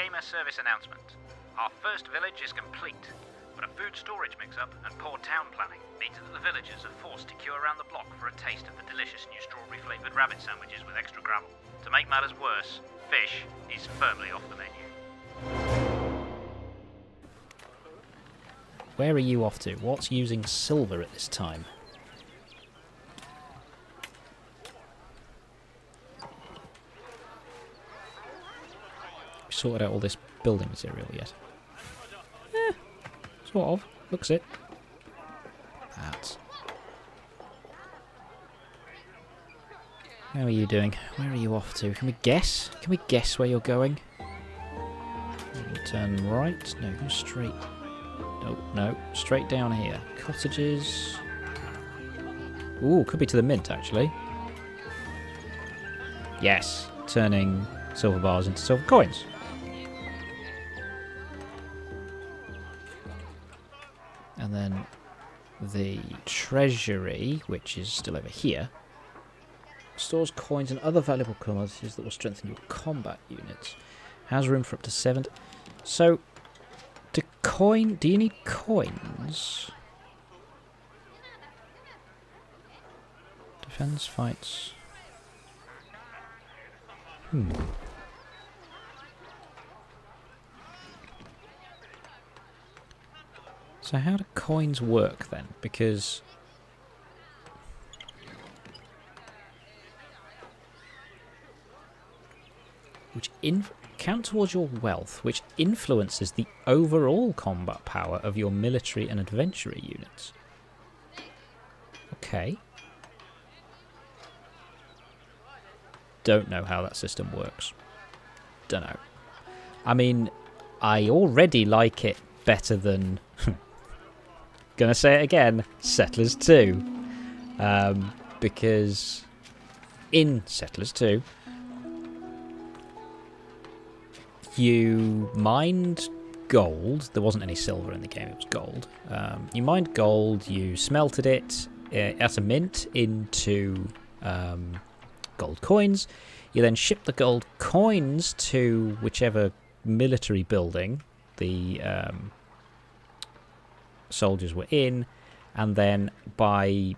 gamer service announcement. Our first village is complete, but a food storage mix-up and poor town planning means that the villagers are forced to queue around the block for a taste of the delicious new strawberry-flavoured rabbit sandwiches with extra gravel. To make matters worse, fish is firmly off the menu. Where are you off to? What's using silver at this time? We sorted out all this building material yet? Sort of. Looks it. That. How are you doing? Where are you off to? Can we guess? Can we guess where you're going? Turn right. No, go straight. No, no. Straight down here. Cottages. Ooh, could be to the mint, actually. Yes. Turning silver bars into silver coins. And then the treasury, which is still over here, stores coins and other valuable commodities that will strengthen your combat units. Has room for up to 7. So, do you need coins? Defense fights. So how do coins work then? Because count towards your wealth, which influences the overall combat power of your military and adventurer units. Okay. Don't know how that system works. Don't know. I mean, I already like it better than... Gonna say it again, Settlers 2. Because in Settlers 2, you mined gold. There wasn't any silver in the game, it was gold. You mined gold, you smelted it at a mint into gold coins. You then shipped the gold coins to whichever military building the soldiers were in, and then by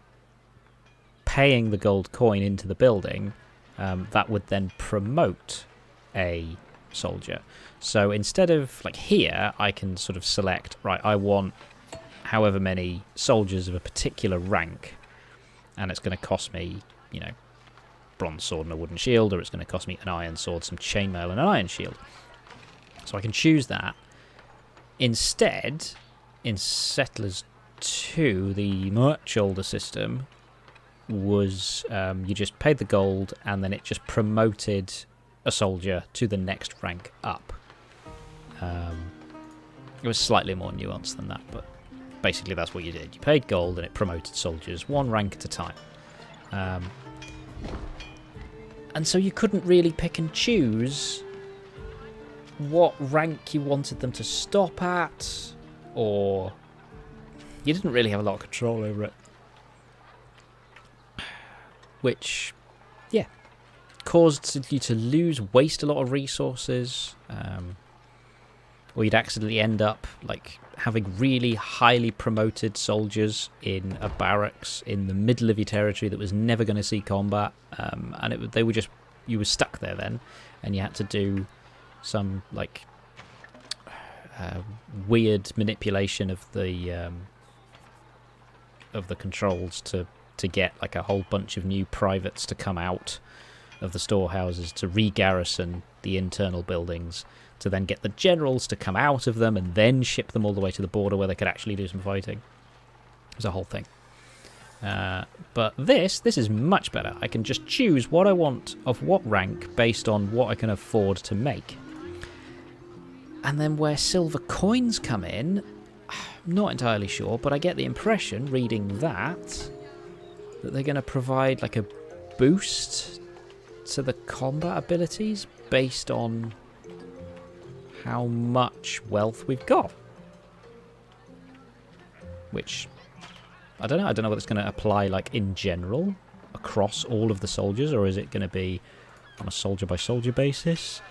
paying the gold coin into the building, that would then promote a soldier. So instead of, like here, I can sort of select, right, I want however many soldiers of a particular rank, and it's going to cost me, you know, bronze sword and a wooden shield, or it's going to cost me an iron sword, some chainmail and an iron shield. So I can choose that. Instead, in Settlers 2, the much older system was you just paid the gold and then it just promoted a soldier to the next rank up. It was slightly more nuanced than that, but basically that's what you did. You paid gold and it promoted soldiers one rank at a time. And so you couldn't really pick and choose what rank you wanted them to stop at, or you didn't really have a lot of control over it. Which, yeah, caused you to waste a lot of resources, or you'd accidentally end up like having really highly promoted soldiers in a barracks in the middle of your territory that was never going to see combat, and you were stuck there then, and you had to do some like weird manipulation of the controls to get like a whole bunch of new privates to come out of the storehouses to re-garrison the internal buildings, to then get the generals to come out of them and then ship them all the way to the border where they could actually do some fighting. It was a whole thing. But this is much better. I can just choose what I want of what rank based on what I can afford to make. And then where silver coins come in, I'm not entirely sure, but I get the impression, reading that they're going to provide like a boost to the combat abilities based on how much wealth we've got. Which, I don't know. I don't know whether it's going to apply like in general across all of the soldiers, or is it going to be on a soldier by soldier basis?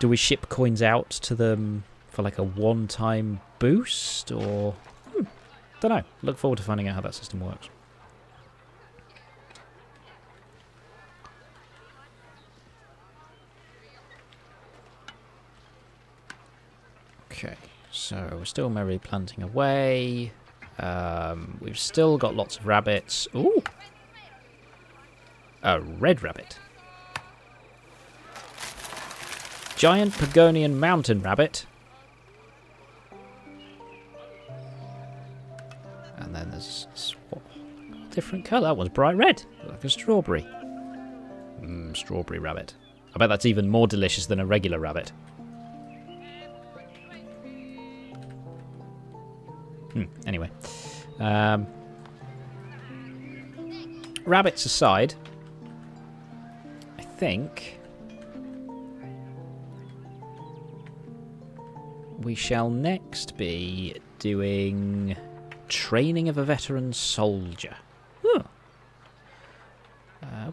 Do we ship coins out to them for like a one-time boost, or... don't know. Look forward to finding out how that system works. Okay, so we're still merrily planting away. We've still got lots of rabbits. Ooh! A red rabbit. Giant Pagonian mountain rabbit. And then there's a different colour. That one's bright red, like a strawberry. Strawberry rabbit. I bet that's even more delicious than a regular rabbit. Anyway. Rabbits aside, I think we shall next be doing training of a veteran soldier. Huh.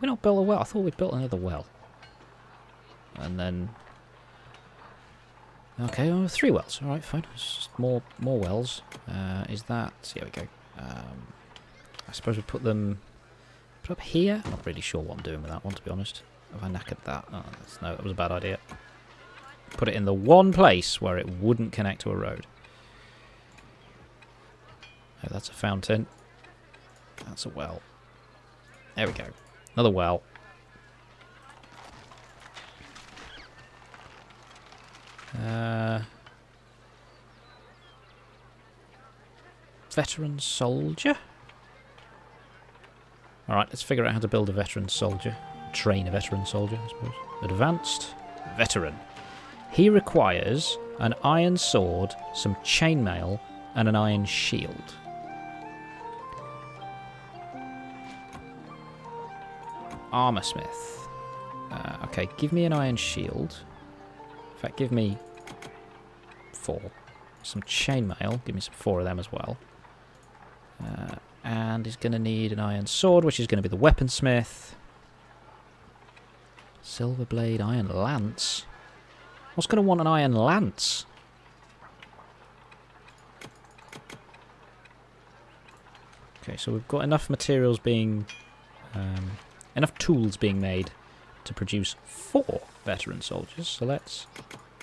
We not built a well. I thought we'd built another well. And then... okay, well, 3 wells. Alright, fine. It's just more wells. Is that... here we go. I suppose we put them... put up here? I'm not really sure what I'm doing with that one, to be honest. Have I knackered that? Oh, no, that was a bad idea. Put it in the one place where it wouldn't connect to a road. Oh, that's a fountain. That's a well. There we go. Another well. Veteran soldier? Alright, let's figure out how to build a veteran soldier. Train a veteran soldier, I suppose. Advanced veteran. He requires an iron sword, some chainmail, and an iron shield. Armorsmith. Okay, give me an iron shield. In fact, give me 4. Some chainmail. Give me some 4 of them as well. And he's going to need an iron sword, which is going to be the weaponsmith. Silver blade, iron lance. What's going to want an iron lance? Okay, so we've got enough materials being... enough tools being made to produce 4 veteran soldiers. So let's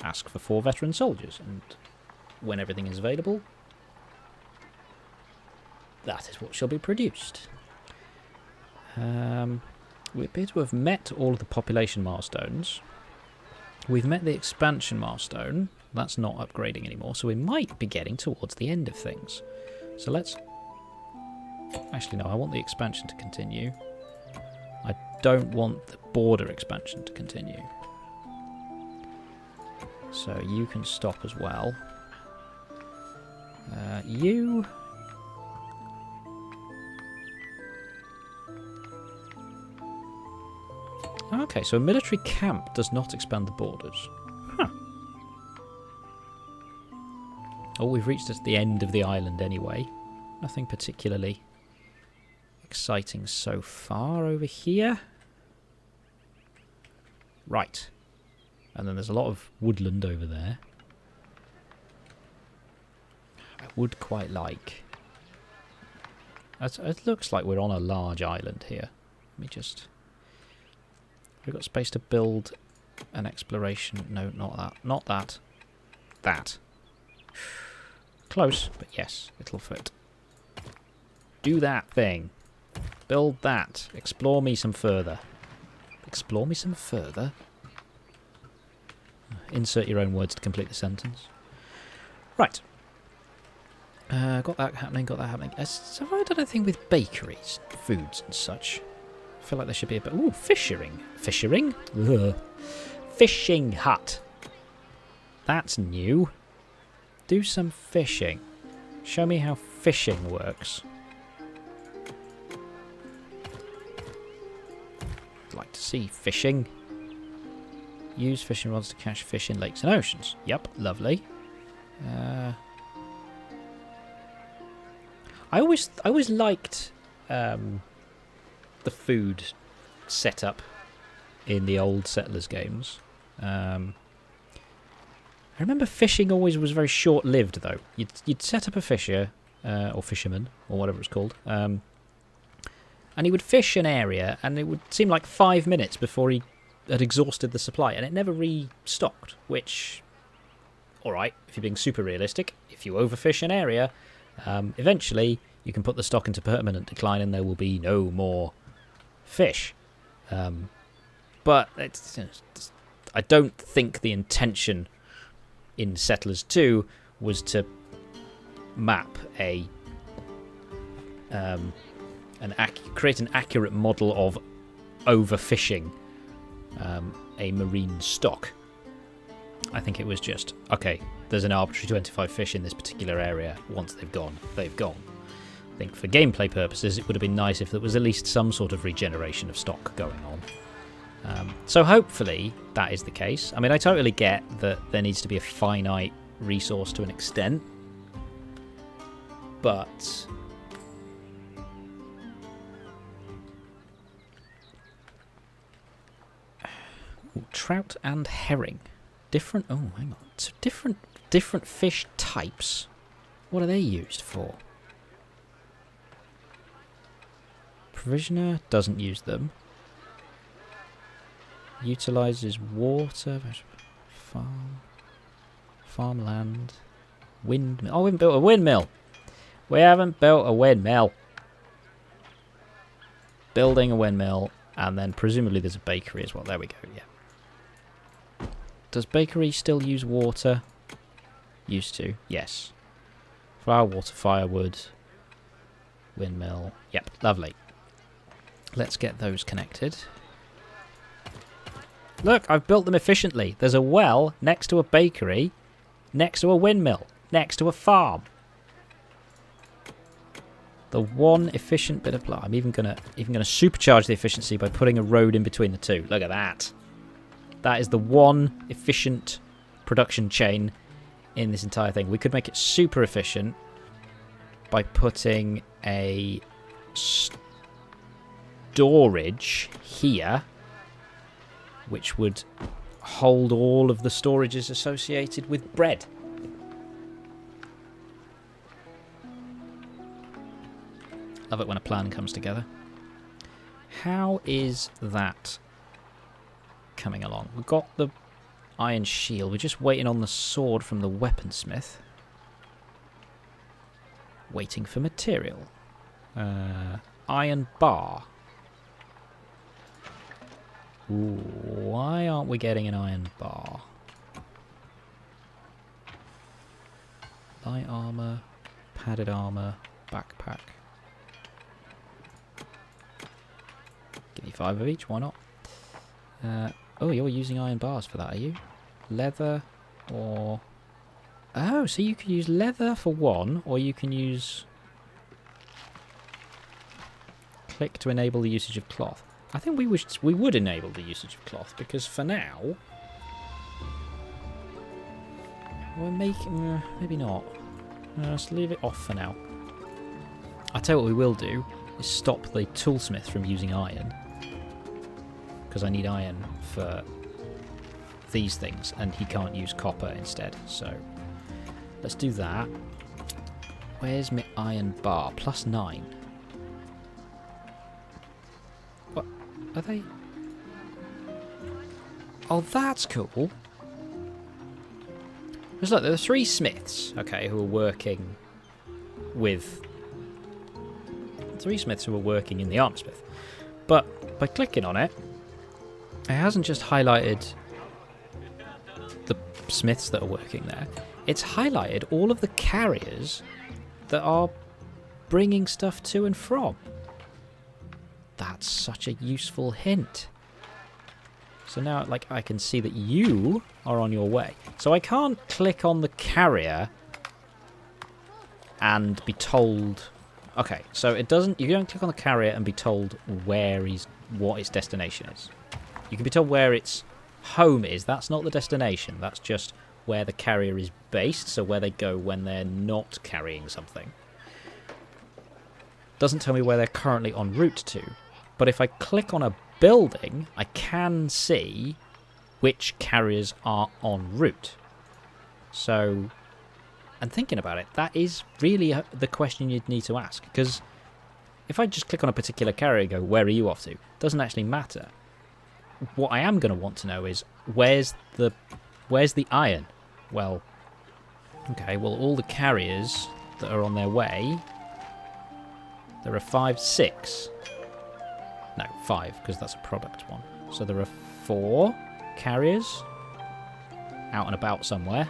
ask for 4 veteran soldiers. And when everything is available, that is what shall be produced. We appear to have met all of the population milestones. We've met the expansion milestone. That's not upgrading anymore, so we might be getting towards the end of things. So let's... actually, no, I want the expansion to continue. I don't want the border expansion to continue. So you can stop as well. You... okay, so a military camp does not expand the borders. Huh. Oh, we've reached the end of the island anyway. Nothing particularly exciting so far over here. Right. And then there's a lot of woodland over there. I would quite like... it looks like we're on a large island here. Let me just... we've got space to build an exploration... no, not that. Not that. That. Close, but yes, it'll fit. Do that thing. Build that. Explore me some further. Explore me some further? Insert your own words to complete the sentence. Right. Got that happening, got that happening. Have I done anything with bakeries, foods and such? I feel like there should be a bit... ooh, fishing. Fishing? Ugh. Fishing hut. That's new. Do some fishing. Show me how fishing works. I'd like to see fishing. Use fishing rods to catch fish in lakes and oceans. Yep, lovely. I always liked the food setup in the old Settlers games. I remember fishing always was very short-lived, though. You'd set up a fisher, or fisherman, or whatever it's called, and he would fish an area, and it would seem like 5 minutes before he had exhausted the supply, and it never restocked, which, alright, if you're being super realistic, if you overfish an area, eventually you can put the stock into permanent decline and there will be no more fish. But I don't think the intention in Settlers 2 was to map create an accurate model of overfishing a marine stock. I think it was just, okay, there's an arbitrary 25 fish in this particular area. Once they've gone, they've gone. I think for gameplay purposes, it would have been nice if there was at least some sort of regeneration of stock going on. So hopefully that is the case. I mean, I totally get that there needs to be a finite resource to an extent, but ooh, trout and herring, different. Oh, hang on, so different fish types. What are they used for? Provisioner doesn't use them. Utilizes water, farmland, windmill. Oh, we haven't built a windmill. We haven't built a windmill. Building a windmill, and then presumably there's a bakery as well. There we go, yeah. Does bakery still use water? Used to, yes. Flour, water, firewood, windmill. Yep, lovely. Let's get those connected. Look, I've built them efficiently. There's a well next to a bakery, next to a windmill, next to a farm. The one efficient bit of... I'm even gonna supercharge the efficiency by putting a road in between the two. Look at that. That is the one efficient production chain in this entire thing. We could make it super efficient by putting a storage here, which would hold all of the storages associated with bread. Love it when a plan comes together. How is that coming along? We've got the iron shield. We're just waiting on the sword from the weaponsmith. Waiting for material. Iron bar. Ooh, why aren't we getting an iron bar? Light armor, padded armor, backpack. Give me 5 of each, why not? Oh, you're using iron bars for that, are you? Leather or... Oh, so you can use leather for one, or you can use... Click to enable the usage of cloth. I think we would enable the usage of cloth, because for now... We're making... maybe not. Let's leave it off for now. I'll tell you what we will do, is stop the toolsmith from using iron. Because I need iron for these things, and he can't use copper instead, so... Let's do that. Where's my iron bar? +9. What? Are they... Oh, that's cool. Because look, there are 3 smiths, okay, who are working with... 3 smiths who are working in the armorsmith. But by clicking on it, it hasn't just highlighted the smiths that are working there. It's highlighted all of the carriers that are bringing stuff to and from. That's such a useful hint. So now, like, I can see that you are on your way. So I can't click on the carrier and be told... Okay, so it doesn't... You don't click on the carrier and be told what its destination is. You can be told where its home is. That's not the destination. That's just where the carrier is based, so where they go when they're not carrying something. Doesn't tell me where they're currently en route to. But if I click on a building, I can see which carriers are en route. So, and thinking about it, that is really the question you'd need to ask. Because if I just click on a particular carrier and go, where are you off to? It doesn't actually matter. What I am going to want to know is, where's the iron? Well, okay, well, all the carriers that are on their way, there are 5, 6. No, 5, because that's a product one. So there are 4 carriers out and about somewhere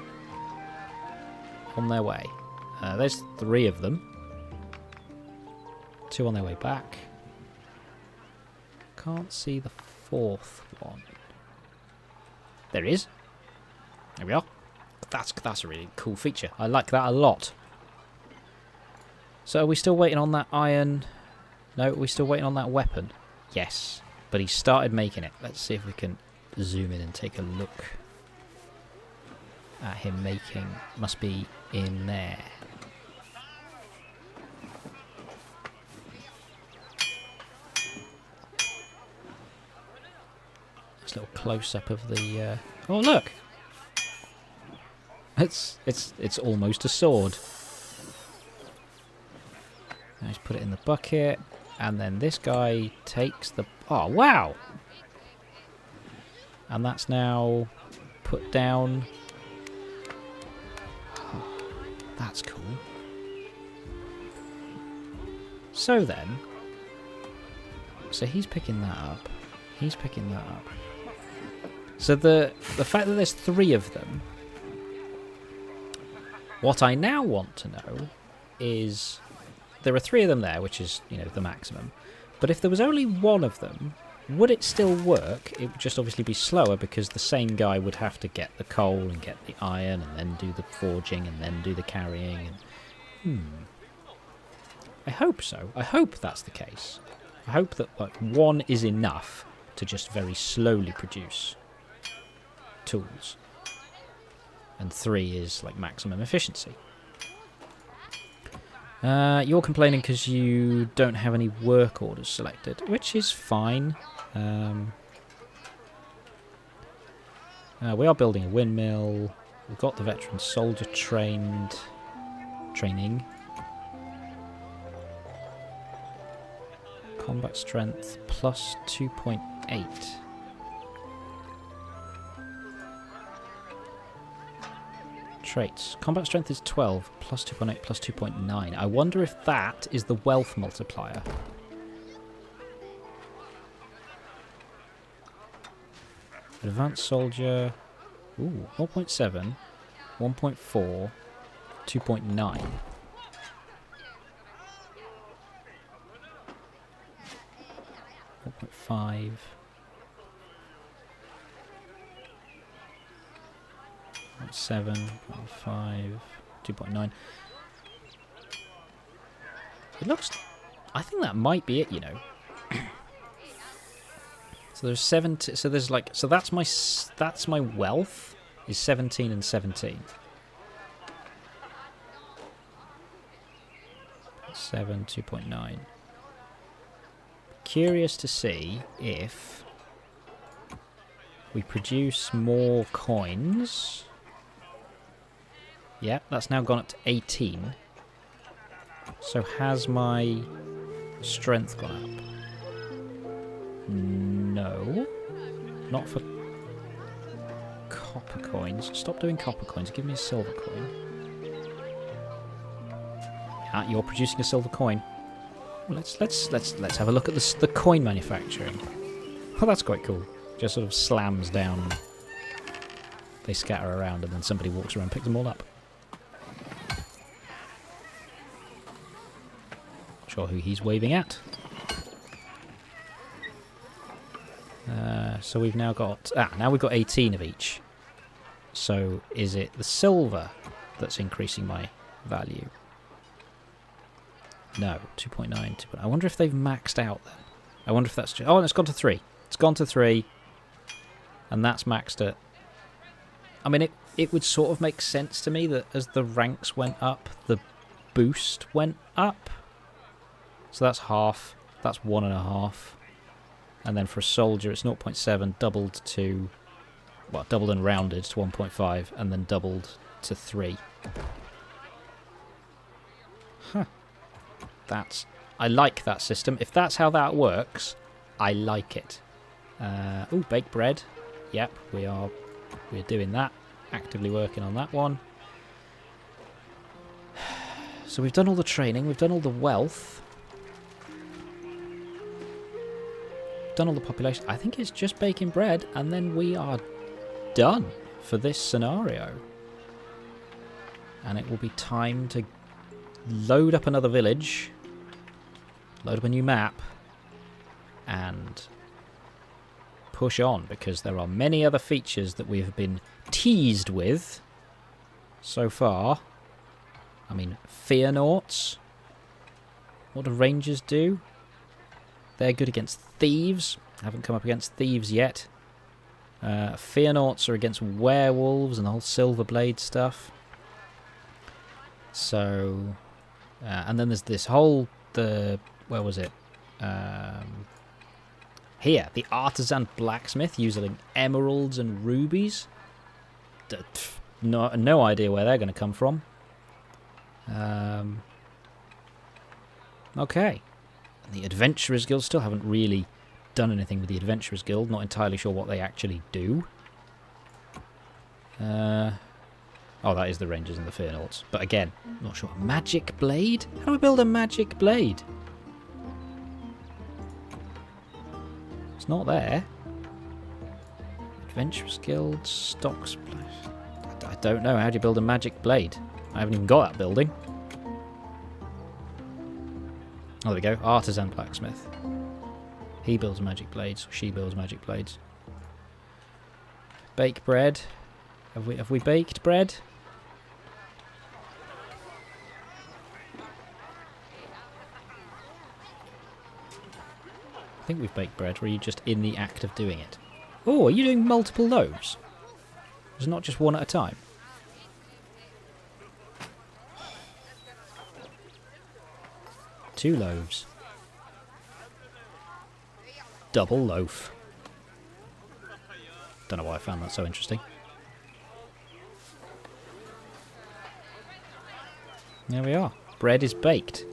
on their way. There's 3 of them. 2 on their way back. Can't see the 4th one. There is. There we are. That's a really cool feature. I like that a lot. So are we still waiting on that iron? No, are we still waiting on that weapon? Yes. But he started making it. Let's see if we can zoom in and take a look at him making. Must be in there. This little close-up of the... Oh, look! It's almost a sword. Now just put it in the bucket, and then this guy takes the... Oh, wow! And that's now put down... Oh, that's cool. So then... So he's picking that up. He's picking that up. So the fact that there's 3 of them... What I now want to know is... There are 3 of them there, which is, you know, the maximum. But if there was only 1 of them, would it still work? It would just obviously be slower because the same guy would have to get the coal and get the iron and then do the forging and then do the carrying. And, I hope so. I hope that's the case. I hope that like 1 is enough to just very slowly produce tools. And 3 is like maximum efficiency. You're complaining because you don't have any work orders selected, which is fine. We are building a windmill. We've got the veteran soldier training. Combat strength plus 2.8. Traits. Combat strength is 12, plus 2.8, plus 2.9. I wonder if that is the wealth multiplier. Advanced soldier. Ooh, 0.7, 1.4, 2.9. 0.5. 7, 0.5, 2.9. It looks... I think that might be it, you know. So there's 17... So there's like... So that's my wealth, is 17 and 17. 7, 2.9. Curious to see if we produce more coins... Yeah, that's now gone up to 18. So has my strength gone up? No. Not for copper coins. Stop doing copper coins. Give me a silver coin. Ah, you're producing a silver coin. Well, let's have a look at the coin manufacturing. Oh, that's quite cool. Just sort of slams down. They scatter around and then somebody walks around and picks them all up. Sure who he's waving at. So we've now got... now we've got 18 of each. So is it the silver that's increasing my value? No, 2.9. 2. I wonder if they've maxed out then. I wonder if that's... Just, oh, and it's gone to 3. It's gone to 3. And that's maxed at... I mean, it would sort of make sense to me that as the ranks went up, the boost went up. So that's half. That's 1.5. And then for a soldier, it's 0.7 doubled to well, doubled and rounded to 1.5 and then doubled to 3. Huh. I like that system. If that's how that works, I like it. Ooh, baked bread. Yep, we're doing that. Actively working on that one. So we've done all the training, we've done all the wealth. Done all the population. I think it's just baking bread, and then we are done for this scenario. And it will be time to load up another village, load up a new map, and push on, because there are many other features that we have been teased with so far. I mean, fear noughts. What do rangers do? They're good against thieves. I haven't come up against thieves yet. Fear noughts are against werewolves and the whole silver blade stuff. So, and then there's this whole, where was it? Here, the artisan blacksmith using emeralds and rubies. No idea where they're going to come from. Okay. And the Adventurers Guild, still haven't really done anything with the Adventurers Guild. Not entirely sure what they actually do. Oh, that is the Rangers and the Fear Noughts. But again, not sure. Magic Blade? How do I build a Magic Blade? It's not there. Adventurers Guild, Stocks. I don't know. How do you build a Magic Blade? I haven't even got that building. Oh, there we go. Artisan blacksmith. He builds magic blades. She builds magic blades. Bake bread. Have we baked bread? I think we've baked bread. Or are you just in the act of doing it? Oh, are you doing multiple loaves? It's not just one at a time. Two loaves. Double loaf. Don't know why I found that so interesting. There we are. Bread is baked.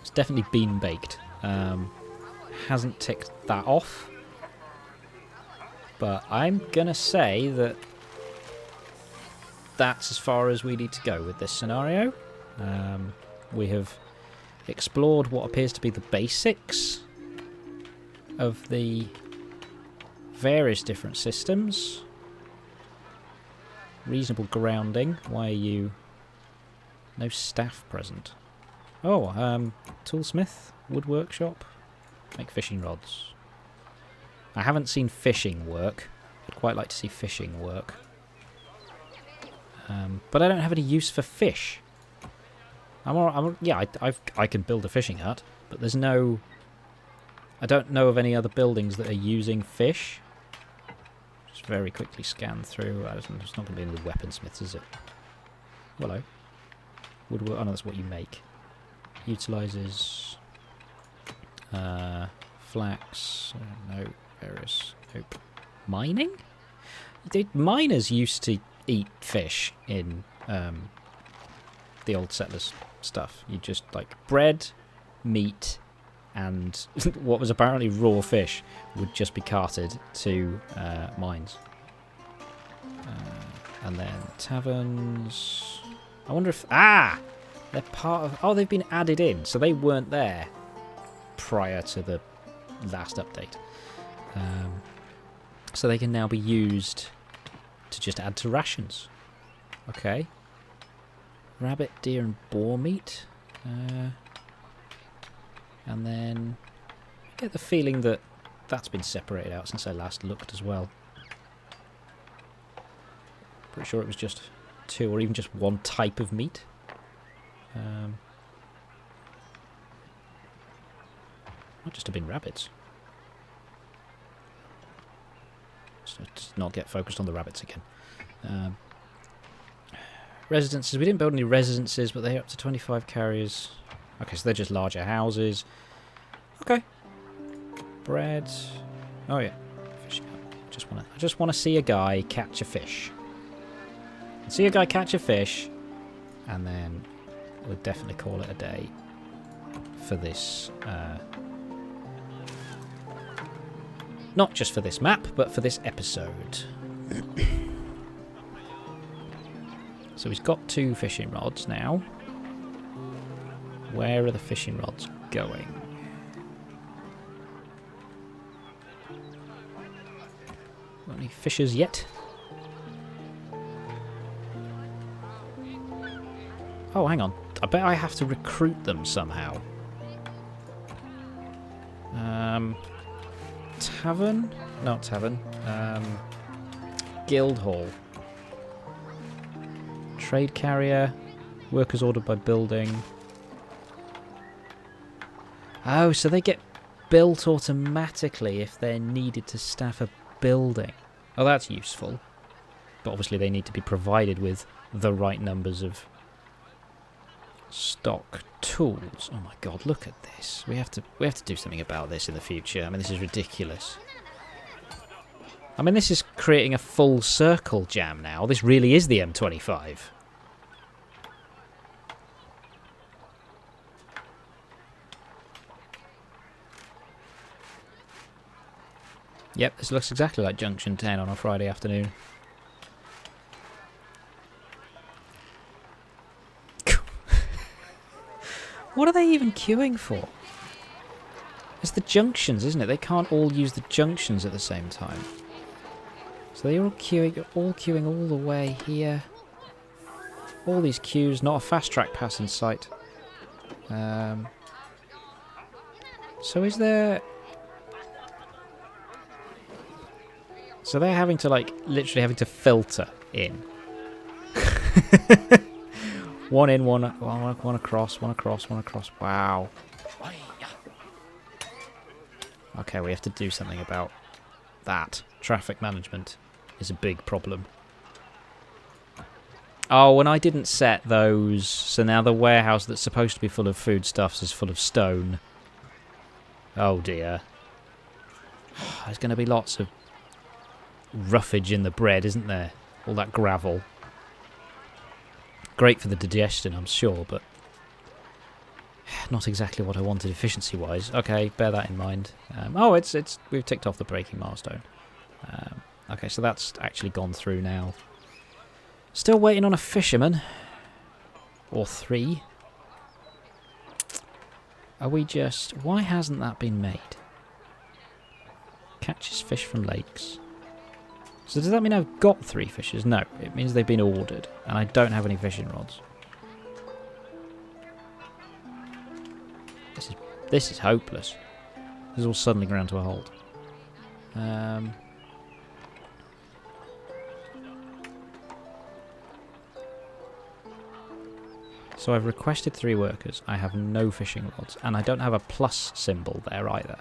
It's definitely been baked. Hasn't ticked that off. But I'm gonna say that that's as far as we need to go with this scenario. We have explored what appears to be the basics of the various different systems. Reasonable grounding. Why are you... No staff present. Oh, toolsmith, wood workshop. Make fishing rods. I haven't seen fishing work. I'd quite like to see fishing work. But I don't have any use for fish. Yeah, I can build a fishing hut, but there's no... I don't know of any other buildings that are using fish. Just very quickly scan through. It's not going to be any weaponsmiths, is it? Hello. Woodwork. Oh no, that's what you make. Utilises flax. No, various. Nope. Mining? Miners used to eat fish in the old settlers stuff. You just like bread, meat, and what was apparently raw fish would just be carted to mines. And then taverns. I wonder if... Ah! They're part of... Oh, they've been added in. So they weren't there prior to the last update. So they can now be used to just add to rations. Okay. Rabbit, deer and boar meat. And then I get the feeling that that's been separated out since I last looked as well. Pretty sure it was just two or even just one type of meat. Might just have been rabbits. Let's not get focused on the rabbits again. Residences. We didn't build any residences, but they're up to 25 carriers. Okay, so they're just larger houses. Okay. Bread. Oh, yeah. Fishing I just want to see a guy catch a fish. See a guy catch a fish, and then we'll definitely call it a day for this. Not just for this map, but for this episode. So he's got 2 fishing rods now. Where are the fishing rods going? Got any fishers yet? Oh, hang on. I bet I have to recruit them somehow. Tavern? Not tavern. Guild hall. Trade carrier. Workers ordered by building. Oh, so they get built automatically if they're needed to staff a building. Oh, that's useful. But obviously they need to be provided with the right numbers of stock tools. Oh my god, look at this. We have to do something about this in the future. I mean, this is ridiculous. I mean, this is creating a full circle jam now. This really is the M25. Yep, this looks exactly like Junction 10 on a Friday afternoon. What are they even queuing for? It's the junctions, isn't it? They can't all use the junctions at the same time. So they're all queuing all the way here. All these queues, not a fast track pass in sight. So is there... So they're having to, like, literally having to filter in. One in, one across, one across, one across. Wow. Okay, we have to do something about that. Traffic management is a big problem. Oh, and I didn't set those. So now the warehouse that's supposed to be full of foodstuffs is full of stone. Oh dear. There's going to be lots of roughage in the bread, isn't there? All that gravel. Great for the digestion, I'm sure, but not exactly what I wanted efficiency-wise. Okay, bear that in mind. Oh, we've ticked off the braking milestone. Okay, so that's actually gone through now. Still waiting on a fisherman. Or 3. Are we just... Why hasn't that been made? Catches fish from lakes. So does that mean I've got 3 fishers? No, it means they've been ordered, and I don't have any fishing rods. This is hopeless. This is all suddenly ground to a halt. So I've requested 3 workers. I have no fishing rods, and I don't have a plus symbol there either.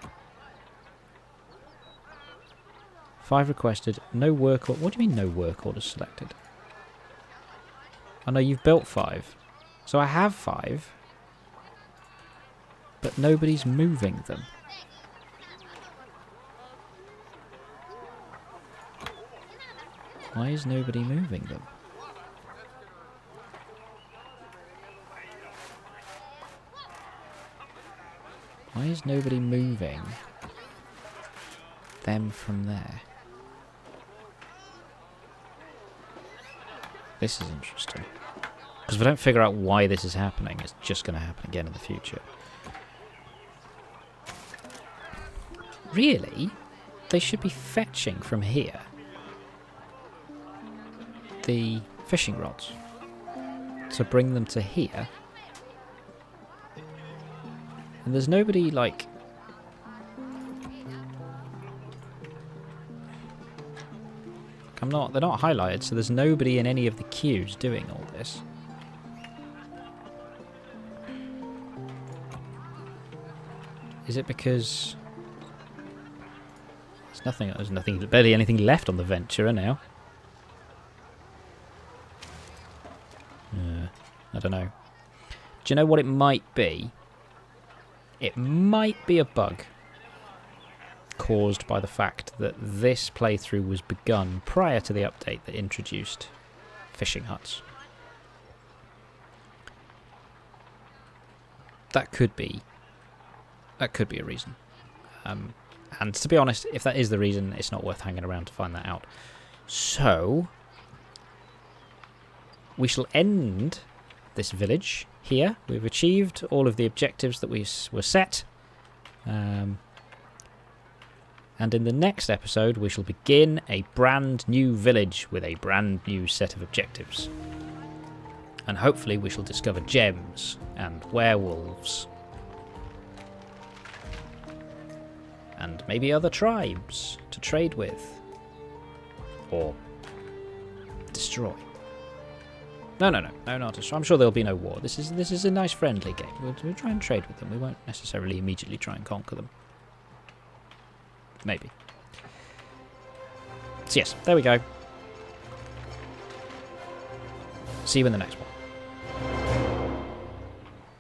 5 requested, no work order. What do you mean no work orders selected? Oh no, you've built 5. So I have 5. But nobody's moving them. Why is nobody moving them? Why is nobody moving them from there? This is interesting. Because if I don't figure out why this is happening, it's just going to happen again in the future. Really? They should be fetching from here the fishing rods to bring them to here. And there's nobody, like... They're not highlighted, so there's nobody in any of the queues doing all this. Is it because there's barely anything left on the Venturer now? I don't know. Do you know what it might be? It might be a bug caused by the fact that this playthrough was begun prior to the update that introduced fishing huts. That could be a reason. And to be honest, if that is the reason, it's not worth hanging around to find that out. So, we shall end this village here. We've achieved all of the objectives that we were set. And in the next episode, we shall begin a brand new village with a brand new set of objectives. And hopefully we shall discover gems and werewolves. And maybe other tribes to trade with. Or destroy. No, not destroy. I'm sure there'll be no war. This is a nice friendly game. We'll try and trade with them. We won't necessarily immediately try and conquer them. Maybe. So yes, there we go. See you in the next one.